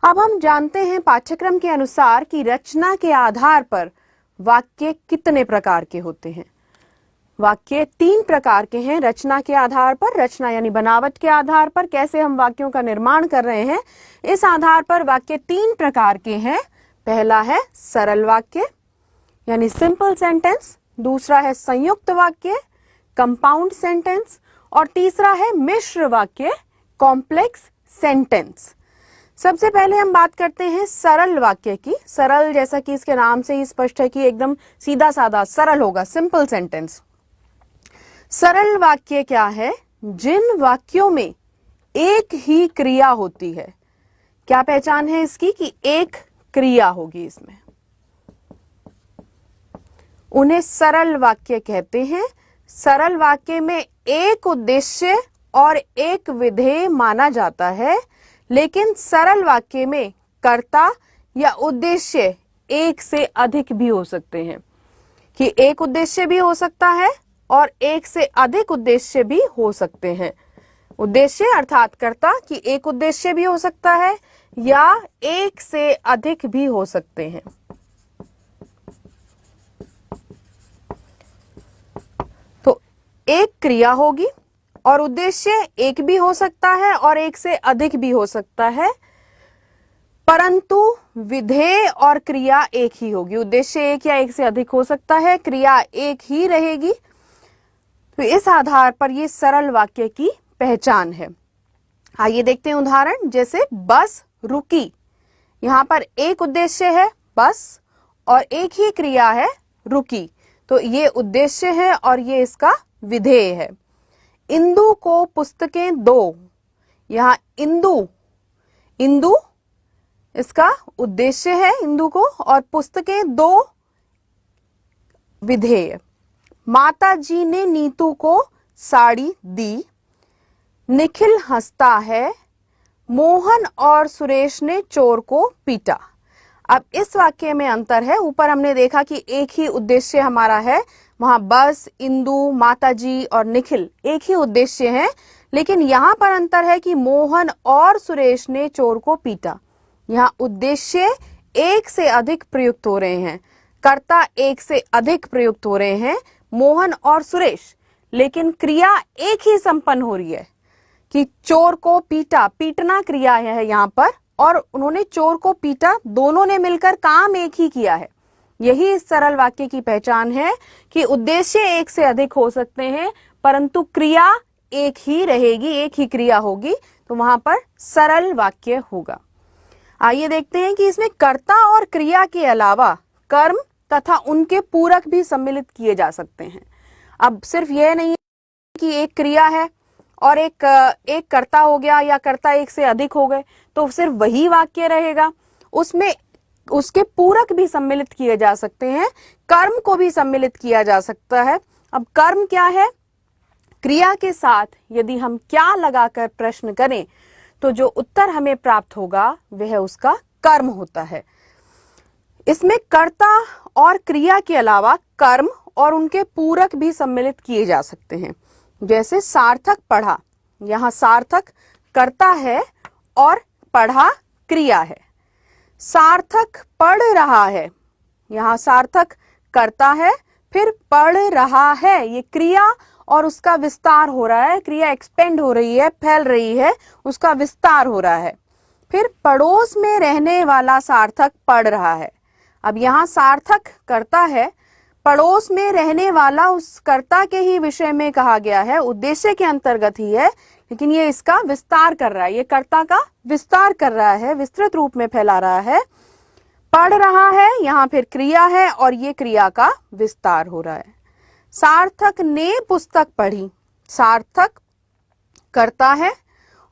अब हम जानते हैं पाठ्यक्रम के अनुसार कि रचना के आधार पर वाक्य कितने प्रकार के होते हैं। वाक्य 3 प्रकार के हैं। रचना के आधार पर, रचना यानी बनावट के आधार पर कैसे हम वाक्यों का निर्माण कर रहे हैं, इस आधार पर वाक्य 3 प्रकार के हैं। पहला है सरल वाक्य यानी सिंपल सेंटेंस, दूसरा है संयुक्त वाक्य कंपाउंड सेंटेंस, और तीसरा है मिश्र वाक्य कॉम्प्लेक्स सेंटेंस। सबसे पहले हम बात करते हैं सरल वाक्य की। सरल जैसा कि इसके नाम से ही स्पष्ट है कि एकदम सीधा साधा सरल होगा, सिंपल सेंटेंस। सरल वाक्य क्या है? जिन वाक्यों में एक ही क्रिया होती है। क्या पहचान है इसकी? कि एक क्रिया होगी इसमें, उन्हें सरल वाक्य कहते हैं। सरल वाक्य में एक उद्देश्य और एक विधेय माना जाता है, लेकिन सरल वाक्य में कर्ता या उद्देश्य एक से अधिक भी हो सकते हैं। कि एक उद्देश्य भी हो सकता है और एक से अधिक उद्देश्य भी हो सकते हैं। उद्देश्य अर्थात कर्ता, कि एक उद्देश्य भी हो सकता है या एक से अधिक भी हो सकते हैं। तो एक क्रिया होगी और उद्देश्य एक भी हो सकता है और एक से अधिक भी हो सकता है, परंतु विधेय और क्रिया एक ही होगी। उद्देश्य एक या एक से अधिक हो सकता है, क्रिया एक ही रहेगी। तो इस आधार पर ये सरल वाक्य की पहचान है। आइए देखते हैं उदाहरण। जैसे बस रुकी, यहां पर एक उद्देश्य है बस और एक ही क्रिया है रुकी, तो ये उद्देश्य है और ये इसका विधेय है। इंदु को पुस्तकें दो, यहां इंदु इसका उद्देश्य है इंदु को, और पुस्तकें दो विधेय। माता जी ने नीतू को साड़ी दी, निखिल हंसता है, मोहन और सुरेश ने चोर को पीटा। अब इस वाक्य में अंतर है। ऊपर हमने देखा कि एक ही उद्देश्य हमारा है, वहां बस, इंदु, माताजी और निखिल एक ही उद्देश्य है, लेकिन यहां पर अंतर है कि मोहन और सुरेश ने चोर को पीटा। यहाँ उद्देश्य एक से अधिक प्रयुक्त हो रहे हैं, कर्ता एक से अधिक प्रयुक्त हो रहे हैं, मोहन और सुरेश, लेकिन क्रिया एक ही संपन्न हो रही है कि चोर को पीटा। पीटना क्रिया है यहाँ पर, और उन्होंने चोर को पीटा, दोनों ने मिलकर काम एक ही किया है। यही इस सरल वाक्य की पहचान है कि उद्देश्य एक से अधिक हो सकते हैं, परंतु क्रिया एक ही रहेगी, एक ही क्रिया होगी, तो वहां पर सरल वाक्य होगा। आइए देखते हैं कि इसमें कर्ता और क्रिया के अलावा कर्म तथा उनके पूरक भी सम्मिलित किए जा सकते हैं। अब सिर्फ यह नहीं है कि एक क्रिया है और एक कर्ता हो गया या कर्ता एक से अधिक हो गए तो सिर्फ वही वाक्य रहेगा, उसमें उसके पूरक भी सम्मिलित किए जा सकते हैं, कर्म को भी सम्मिलित किया जा सकता है। अब कर्म क्या है? क्रिया के साथ यदि हम क्या लगाकर प्रश्न करें तो जो उत्तर हमें प्राप्त होगा वह उसका कर्म होता है। इसमें कर्ता और क्रिया के अलावा कर्म और उनके पूरक भी सम्मिलित किए जा सकते हैं। जैसे सार्थक पढ़ा, यहाँ सार्थक कर्ता है और पढ़ा क्रिया है। सार्थक पढ़ रहा है, यहाँ सार्थक कर्ता है, फिर पढ़ रहा है, ये क्रिया और उसका विस्तार हो रहा है, क्रिया एक्सपेंड हो रही है, फैल रही है, उसका विस्तार हो रहा है। फिर पड़ोस में रहने वाला सार्थक पढ़ रहा है। अब यहाँ सार्थक कर्ता है, पड़ोस में रहने वाला उस कर्ता के ही विषय में कहा गया है, उद्देश्य के अंतर्गत ही है, लेकिन ये इसका विस्तार कर रहा है, ये कर्ता का विस्तार कर रहा है, विस्तृत रूप में फैला रहा है। पढ़ रहा है, यहाँ फिर क्रिया है और ये क्रिया का विस्तार हो रहा है। सार्थक ने पुस्तक पढ़ी, सार्थक कर्ता है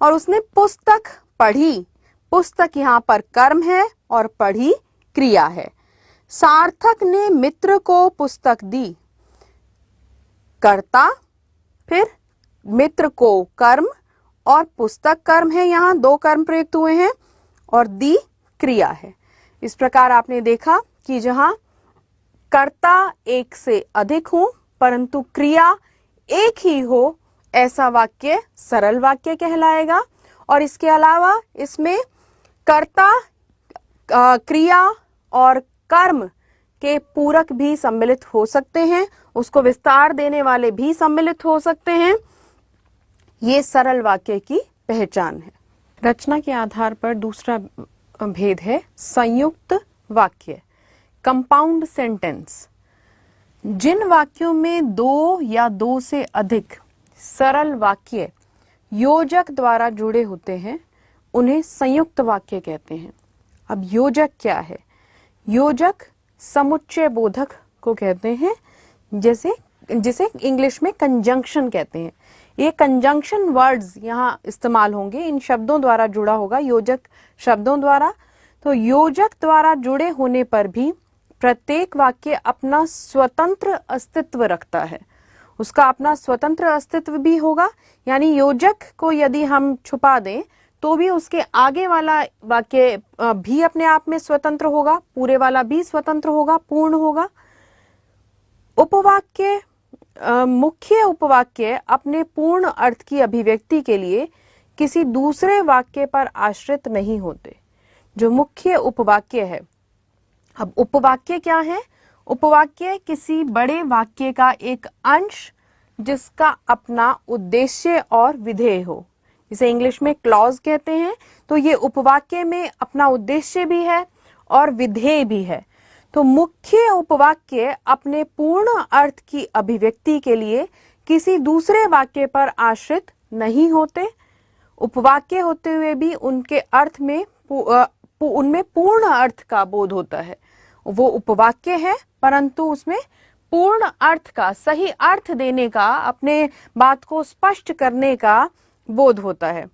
और उसने पुस्तक पढ़ी, पुस्तक यहाँ पर कर्म है और पढ़ी क्रिया है। सार्थक ने मित्र को पुस्तक दी, कर्ता, फिर मित्र को कर्म और पुस्तक कर्म है, यहाँ 2 कर्म प्रयुक्त हुए हैं, और दी क्रिया है। इस प्रकार आपने देखा कि जहां कर्ता एक से अधिक हो परंतु क्रिया एक ही हो, ऐसा वाक्य सरल वाक्य कहलाएगा। और इसके अलावा इसमें कर्ता, क्रिया और कर्म के पूरक भी सम्मिलित हो सकते हैं, उसको विस्तार देने वाले भी सम्मिलित हो सकते हैं। ये सरल वाक्य की पहचान है। रचना के आधार पर दूसरा भेद है संयुक्त वाक्य, कंपाउंड सेंटेंस। जिन वाक्यों में दो या दो से अधिक सरल वाक्य योजक द्वारा जुड़े होते हैं उन्हें संयुक्त वाक्य कहते हैं। अब योजक क्या है? योजक समुच्चय बोधक को कहते हैं, जिसे इंग्लिश में कंजंक्शन कहते हैं। ये कंजंक्शन वर्ड्स यहाँ इस्तेमाल होंगे, इन शब्दों द्वारा जुड़ा होगा, योजक शब्दों द्वारा। तो योजक द्वारा जुड़े होने पर भी प्रत्येक वाक्य अपना स्वतंत्र अस्तित्व रखता है, उसका अपना स्वतंत्र अस्तित्व भी होगा। यानी योजक को यदि हम छुपा दें तो भी उसके आगे वाला वाक्य भी अपने आप में स्वतंत्र होगा, पूरे वाला भी स्वतंत्र होगा, पूर्ण होगा। उपवाक्य, मुख्य उपवाक्य अपने पूर्ण अर्थ की अभिव्यक्ति के लिए किसी दूसरे वाक्य पर आश्रित नहीं होते, जो मुख्य उपवाक्य है। अब उपवाक्य क्या है? उपवाक्य किसी बड़े वाक्य का एक अंश जिसका अपना उद्देश्य और विधेय हो, इसे इंग्लिश में क्लॉज कहते हैं। तो ये उपवाक्य में अपना उद्देश्य भी है और विधेय भी है। तो मुख्य उपवाक्य अपने पूर्ण अर्थ की अभिव्यक्ति के लिए किसी दूसरे वाक्य पर आश्रित नहीं होते। उपवाक्य होते हुए भी उनके अर्थ में उनमें पूर्ण अर्थ का बोध होता है। वो उपवाक्य है परंतु उसमें पूर्ण अर्थ का, सही अर्थ देने का, अपने बात को स्पष्ट करने का बोध होता है।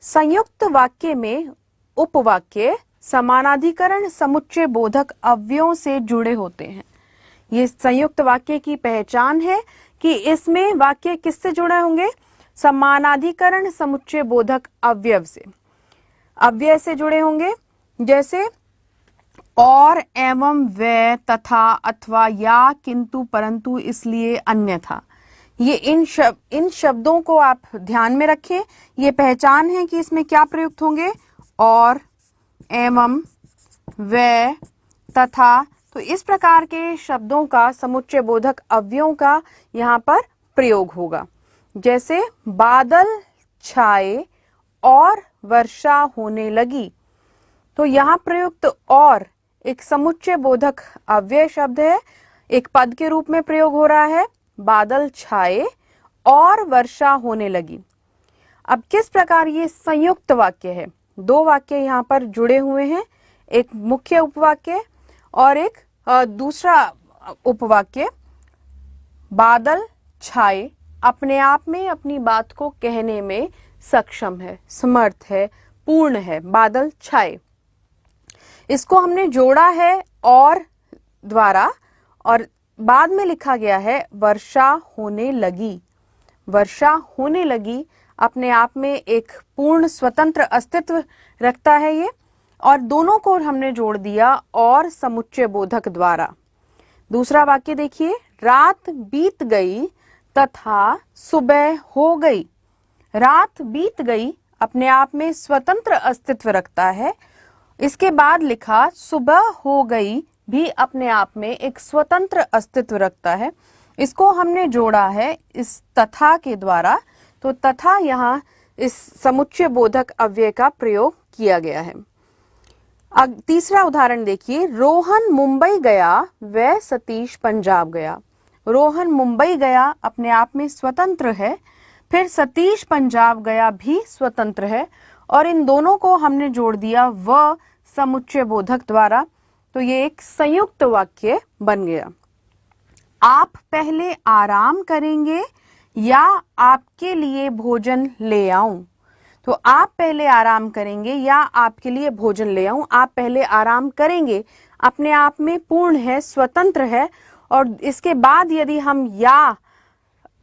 संयुक्त वाक्य में उपवाक्य समानाधिकरण समुच्चय बोधक अवयवों से जुड़े होते हैं। ये संयुक्त वाक्य की पहचान है कि इसमें वाक्य किससे जुड़े होंगे? समानाधिकरण समुच्चय बोधक अवयव से, अव्यय से जुड़े होंगे। जैसे और, एवं, व, तथा, अथवा, या, किंतु, परंतु, इसलिए, अन्यथा। ये इन शब्दों को आप ध्यान में रखें। ये पहचान है कि इसमें क्या प्रयुक्त होंगे? और, एवं, व, तथा। तो इस प्रकार के शब्दों का समुच्चय बोधक अवयवों का यहाँ पर प्रयोग होगा। जैसे बादल छाए और वर्षा होने लगी। तो यहाँ प्रयुक्त और एक समुच्चय बोधक अव्यय शब्द है, एक पद के रूप में प्रयोग हो रहा है। बादल छाए और वर्षा होने लगी। अब किस प्रकार ये संयुक्त वाक्य है? दो वाक्य यहाँ पर जुड़े हुए हैं, एक मुख्य उपवाक्य और एक दूसरा उपवाक्य। बादल छाए अपने आप में अपनी बात को कहने में सक्षम है, समर्थ है, पूर्ण है। बादल छाए, इसको हमने जोड़ा है और द्वारा, और बाद में लिखा गया है वर्षा होने लगी। वर्षा होने लगी अपने आप में एक पूर्ण स्वतंत्र अस्तित्व रखता है ये, और दोनों को हमने जोड़ दिया और समुच्चय बोधक द्वारा। दूसरा वाक्य देखिए, रात बीत गई तथा सुबह हो गई। रात बीत गई अपने आप में स्वतंत्र अस्तित्व रखता है। इसके बाद लिखा सुबह हो गई भी अपने आप में एक स्वतंत्र अस्तित्व रखता है। इसको हमने जोड़ा है इस तथा के द्वारा। तो तथा यहाँ इस समुच्चय बोधक अव्यय का प्रयोग किया गया है। अब तीसरा उदाहरण देखिए, रोहन मुंबई गया व सतीश पंजाब गया। रोहन मुंबई गया अपने आप में स्वतंत्र है, फिर सतीश पंजाब गया भी स्वतंत्र है, और इन दोनों को हमने जोड़ दिया व समुच्चय बोधक द्वारा। तो ये एक संयुक्त वाक्य बन गया। आप पहले आराम करेंगे या आपके लिए भोजन ले आऊं? तो आप पहले आराम करेंगे या आपके लिए भोजन ले आऊं। आप पहले आराम करेंगे अपने आप में पूर्ण है, स्वतंत्र है, और इसके बाद यदि हम या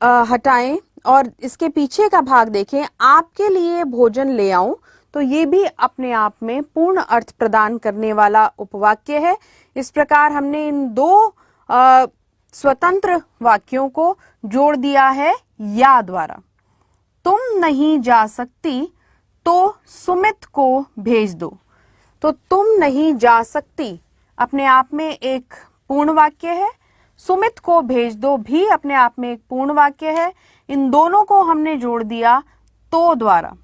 हटाएं और इसके पीछे का भाग देखें, आपके लिए भोजन ले आऊं, तो ये भी अपने आप में पूर्ण अर्थ प्रदान करने वाला उपवाक्य है। इस प्रकार हमने इन दो स्वतंत्र वाक्यों को जोड़ दिया है या द्वारा। तुम नहीं जा सकती तो सुमित को भेज दो। तो तुम नहीं जा सकती अपने आप में एक पूर्ण वाक्य है। सुमित को भेज दो भी अपने आप में एक पूर्ण वाक्य है। इन दोनों को हमने जोड़ दिया तो द्वारा।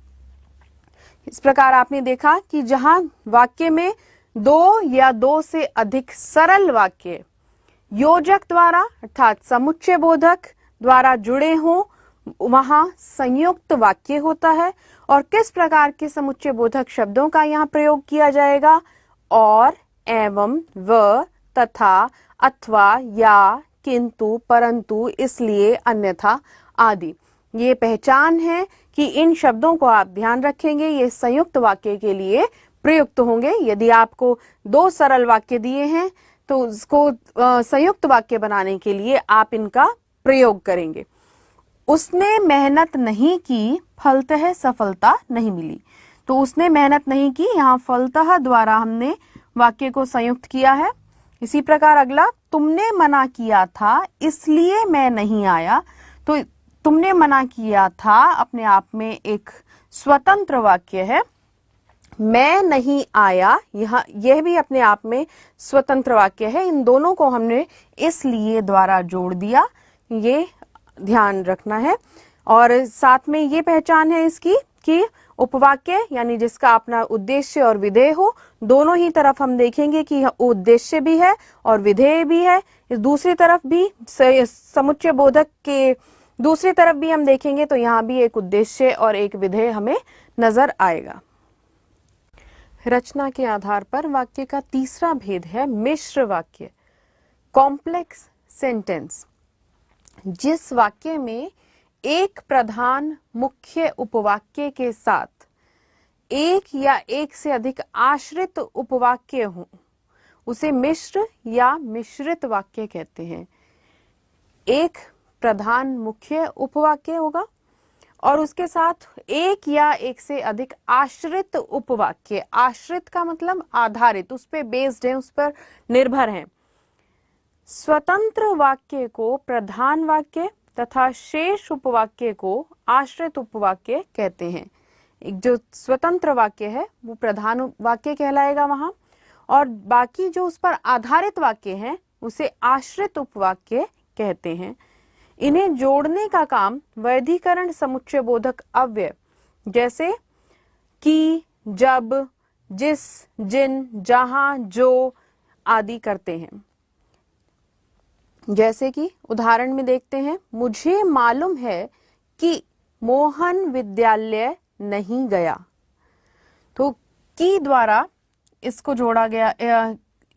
इस प्रकार आपने देखा कि जहां वाक्य में दो या दो से अधिक सरल वाक्य योजक द्वारा अर्थात समुच्चय बोधक द्वारा जुड़े हों, वहां संयुक्त वाक्य होता है। और किस प्रकार के समुच्चय बोधक शब्दों का यहाँ प्रयोग किया जाएगा? और, एवं, व, तथा, अथवा, या, किंतु, परंतु, इसलिए, अन्यथा आदि। ये पहचान है कि इन शब्दों को आप ध्यान रखेंगे, ये संयुक्त वाक्य के लिए प्रयुक्त होंगे। यदि आपको दो सरल वाक्य दिए हैं तो उसको संयुक्त वाक्य बनाने के लिए आप इनका प्रयोग करेंगे। उसने मेहनत नहीं की, फलतः सफलता नहीं मिली। तो उसने मेहनत नहीं की, यहाँ फलतः द्वारा हमने वाक्य को संयुक्त किया है। इसी प्रकार अगला, तुमने मना किया था इसलिए मैं नहीं आया। तो तुमने मना किया था अपने आप में एक स्वतंत्र वाक्य है। मैं नहीं आया, यह भी अपने आप में स्वतंत्र वाक्य है। इन दोनों को हमने इसलिए द्वारा जोड़ दिया, ये ध्यान रखना है। और साथ में ये पहचान है इसकी कि उपवाक्य यानी जिसका अपना उद्देश्य और विधेय हो, दोनों ही तरफ हम देखेंगे कि उद्देश्य भी है और विधेय भी है। इस दूसरी तरफ भी समुच्चय बोधक के दूसरी तरफ भी हम देखेंगे तो यहाँ भी एक उद्देश्य और एक विधेय हमें नजर आएगा। रचना के आधार पर वाक्य का तीसरा भेद है मिश्र वाक्य, कॉम्प्लेक्स सेंटेंस। जिस वाक्य में एक प्रधान मुख्य उपवाक्य के साथ एक या एक से अधिक आश्रित उपवाक्य हो, उसे मिश्र या मिश्रित वाक्य कहते हैं। एक प्रधान मुख्य उपवाक्य होगा और उसके साथ एक या एक से अधिक आश्रित उपवाक्य। आश्रित का मतलब आधारित, उस पर बेस्ड है, उस पर निर्भर है। स्वतंत्र वाक्य को प्रधान वाक्य तथा शेष उपवाक्य को आश्रित उपवाक्य कहते हैं। एक जो स्वतंत्र वाक्य है वो प्रधान वाक्य कहलाएगा वहां, और बाकी जो उस पर आधारित वाक्य है उसे आश्रित उपवाक्य कहते हैं। इन्हें जोड़ने का काम वैधिकरण समुच्चय बोधक अव्यय जैसे कि, जब, जिस, जिन, जहां, जो आदि करते हैं। जैसे कि उदाहरण में देखते हैं, मुझे मालूम है कि मोहन विद्यालय नहीं गया। तो की द्वारा इसको जोड़ा गया,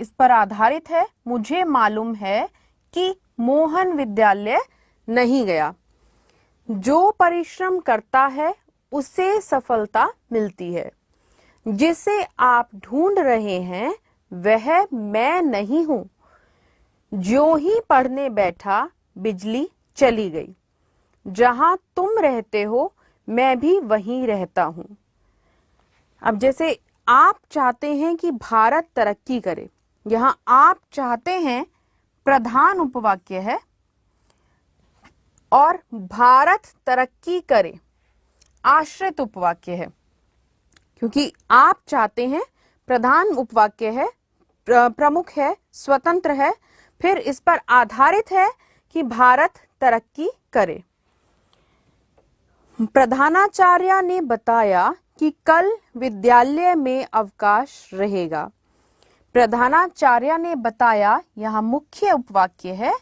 इस पर आधारित है। मुझे मालूम है कि मोहन विद्यालय नहीं गया। जो परिश्रम करता है उसे सफलता मिलती है। जिसे आप ढूंढ रहे हैं वह मैं नहीं हूं। जो ही पढ़ने बैठा बिजली चली गई। जहां तुम रहते हो मैं भी वहीं रहता हूं। अब जैसे आप चाहते हैं कि भारत तरक्की करे, यहां आप चाहते हैं प्रधान उपवाक्य है और भारत तरक्की करे आश्रित उपवाक्य है। क्योंकि आप चाहते हैं प्रधान उपवाक्य है, प्रमुख है, स्वतंत्र है, फिर इस पर आधारित है कि भारत तरक्की करे। प्रधानाचार्य ने बताया कि कल विद्यालय में अवकाश रहेगा। प्रधानाचार्य ने बताया यहाँ मुख्य उपवाक्य है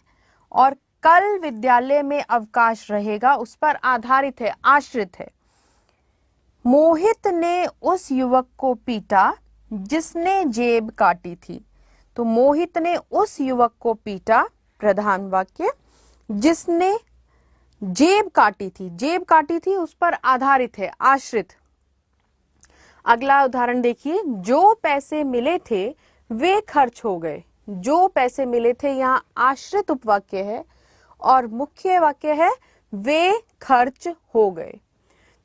और कल विद्यालय में अवकाश रहेगा उस पर आधारित है, आश्रित है। मोहित ने उस युवक को पीटा जिसने जेब काटी थी। तो मोहित ने उस युवक को पीटा प्रधान वाक्य, जिसने जेब काटी थी, जेब काटी थी उस पर आधारित है, आश्रित। अगला उदाहरण देखिए, जो पैसे मिले थे वे खर्च हो गए। जो पैसे मिले थे यहाँ आश्रित उपवाक्य है और मुख्य वाक्य है वे खर्च हो गए।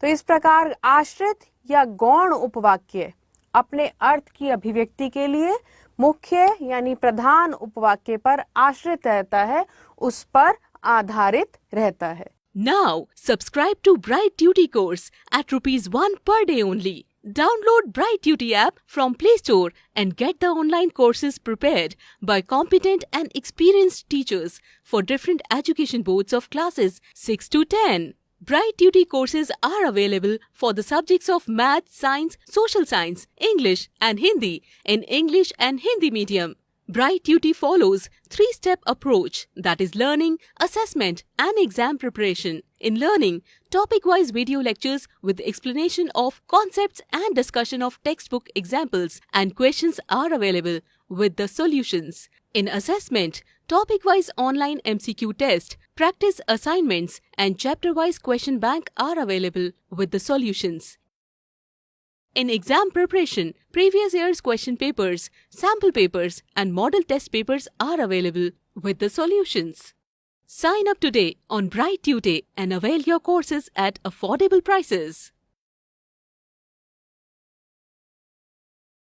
तो इस प्रकार आश्रित या गौण उपवाक्य अपने अर्थ की अभिव्यक्ति के लिए मुख्य यानी प्रधान उपवाक्य पर आश्रित रहता है, उस पर आधारित रहता है। Now subscribe to Bright Duty course at ₹1 per day only. Download Bright Duty app from Play Store and get the online courses prepared by competent and experienced teachers for different education boards of classes 6 to 10. Bright Duty courses are available for the subjects of Math, Science, Social Science, English and Hindi in English and Hindi medium. Bright Duty follows three-step approach, that is learning, assessment and exam preparation. In learning, topic-wise video lectures with explanation of concepts and discussion of textbook examples and questions are available with the solutions. In assessment, topic-wise online MCQ test, practice assignments and chapter-wise question bank are available with the solutions. In exam preparation, previous year's question papers, sample papers and model test papers are available with the solutions. Sign up today on Bright Tutor and avail your courses at affordable prices.